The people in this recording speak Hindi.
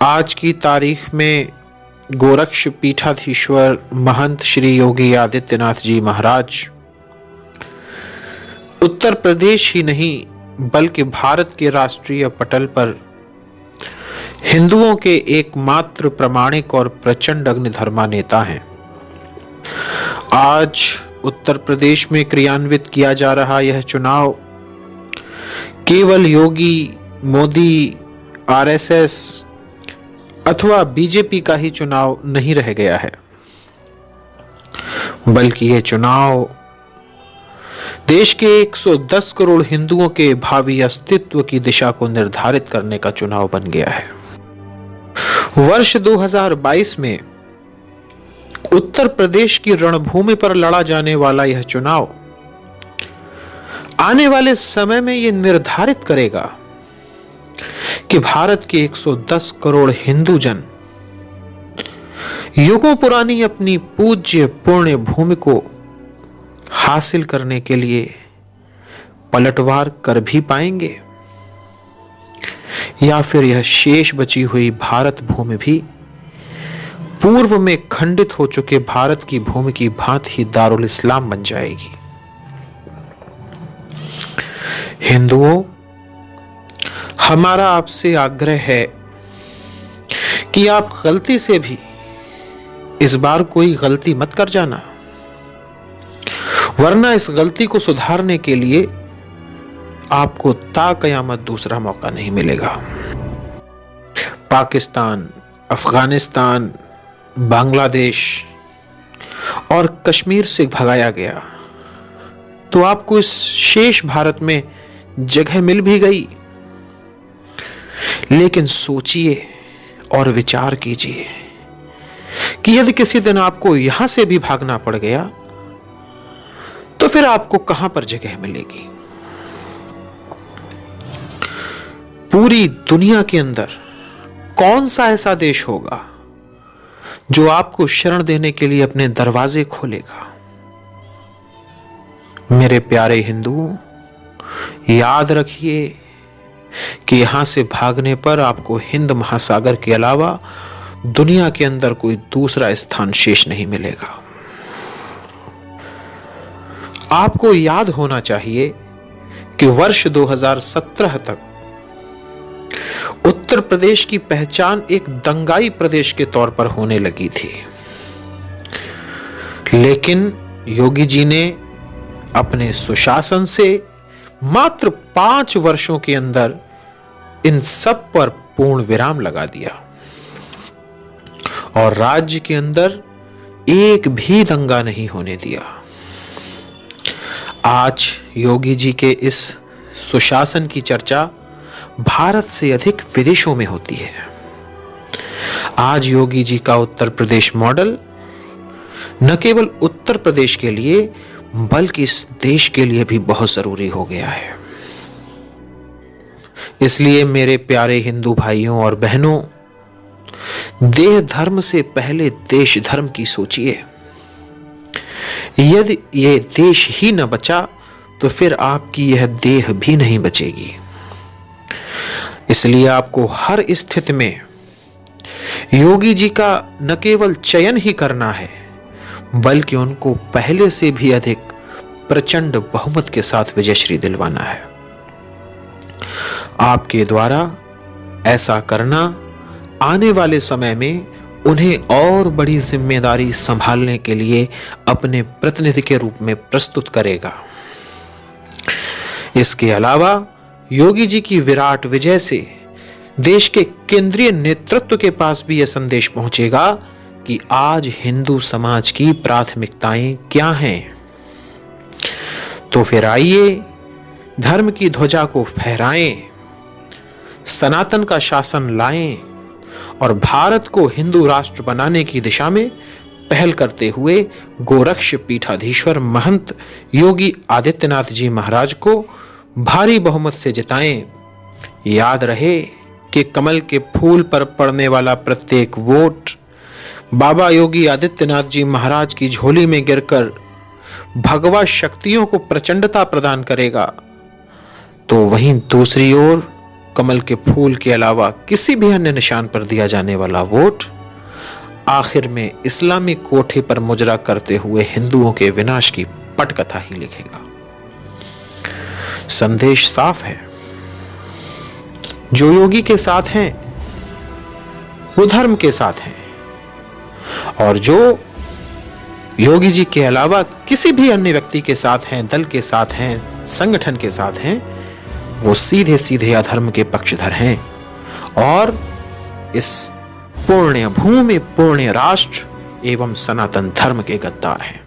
आज की तारीख में गोरक्ष पीठाधीश्वर महंत श्री योगी आदित्यनाथ जी महाराज उत्तर प्रदेश ही नहीं बल्कि भारत के राष्ट्रीय पटल पर हिंदुओं के एकमात्र प्रामाणिक और प्रचंड अग्निधर्मा नेता हैं। आज उत्तर प्रदेश में क्रियान्वित किया जा रहा यह चुनाव केवल योगी, मोदी, आरएसएस अथवा बीजेपी का ही चुनाव नहीं रह गया है, बल्कि यह चुनाव देश के 110 करोड़ हिंदुओं के भावी अस्तित्व की दिशा को निर्धारित करने का चुनाव बन गया है। वर्ष 2022 में उत्तर प्रदेश की रणभूमि पर लड़ा जाने वाला यह चुनाव आने वाले समय में यह निर्धारित करेगा कि भारत के 110 करोड़ हिंदू जन युगों पुरानी अपनी पूज्य पुण्य भूमि को हासिल करने के लिए पलटवार कर भी पाएंगे या फिर यह शेष बची हुई भारत भूमि भी पूर्व में खंडित हो चुके भारत की भूमि की भांति ही दारुल इस्लाम बन जाएगी। हिंदुओं, हमारा आपसे आग्रह है कि आप गलती से भी इस बार कोई गलती मत कर जाना, वरना इस गलती को सुधारने के लिए आपको ता कयामत दूसरा मौका नहीं मिलेगा। पाकिस्तान, अफगानिस्तान, बांग्लादेश और कश्मीर से भगाया गया तो आपको इस शेष भारत में जगह मिल भी गई, लेकिन सोचिए और विचार कीजिए कि यदि किसी दिन आपको यहां से भी भागना पड़ गया तो फिर आपको कहां पर जगह मिलेगी। पूरी दुनिया के अंदर कौन सा ऐसा देश होगा जो आपको शरण देने के लिए अपने दरवाजे खोलेगा। मेरे प्यारे हिंदुओं, याद रखिए कि यहां से भागने पर आपको हिंद महासागर के अलावा दुनिया के अंदर कोई दूसरा स्थान शेष नहीं मिलेगा। आपको याद होना चाहिए कि वर्ष 2017 तक उत्तर प्रदेश की पहचान एक दंगाई प्रदेश के तौर पर होने लगी थी, लेकिन योगी जी ने अपने सुशासन से मात्र 5 वर्षों के अंदर इन सब पर पूर्ण विराम लगा दिया और राज्य के अंदर एक भी दंगा नहीं होने दिया। आज योगी जी के इस सुशासन की चर्चा भारत से अधिक विदेशों में होती है। आज योगी जी का उत्तर प्रदेश मॉडल न केवल उत्तर प्रदेश के लिए बल्कि इस देश के लिए भी बहुत जरूरी हो गया है। इसलिए मेरे प्यारे हिंदू भाइयों और बहनों, देह धर्म से पहले देश धर्म की सोचिए। यदि यह देश ही न बचा तो फिर आपकी यह देह भी नहीं बचेगी। इसलिए आपको हर स्थिति में योगी जी का न केवल चयन ही करना है बल्कि उनको पहले से भी अधिक प्रचंड बहुमत के साथ विजयश्री दिलवाना है। आपके द्वारा ऐसा करना आने वाले समय में उन्हें और बड़ी जिम्मेदारी संभालने के लिए अपने प्रतिनिधि के रूप में प्रस्तुत करेगा। इसके अलावा योगी जी की विराट विजय से देश के केंद्रीय नेतृत्व के पास भी यह संदेश पहुंचेगा कि आज हिंदू समाज की प्राथमिकताएं क्या हैं। तो फिर आइए धर्म की ध्वजा को फहराएं, सनातन का शासन लाएं और भारत को हिंदू राष्ट्र बनाने की दिशा में पहल करते हुए गोरक्ष पीठाधीश्वर महंत योगी आदित्यनाथ जी महाराज को भारी बहुमत से जिताएं। याद रहे कि कमल के फूल पर पड़ने वाला प्रत्येक वोट बाबा योगी आदित्यनाथ जी महाराज की झोली में गिरकर भगवा शक्तियों को प्रचंडता प्रदान करेगा, तो वहीं दूसरी ओर कमल के फूल के अलावा किसी भी अन्य निशान पर दिया जाने वाला वोट आखिर में इस्लामी कोठे पर मुजरा करते हुए हिंदुओं के विनाश की पटकथा ही लिखेगा। संदेश साफ है, जो योगी के साथ हैं वो धर्म के साथ हैं, और जो योगी जी के अलावा किसी भी अन्य व्यक्ति के साथ हैं, दल के साथ हैं, संगठन के साथ हैं, वो सीधे सीधे अधर्म के पक्षधर हैं और इस पुण्य भूमि, पुण्य राष्ट्र एवं सनातन धर्म के गद्दार हैं।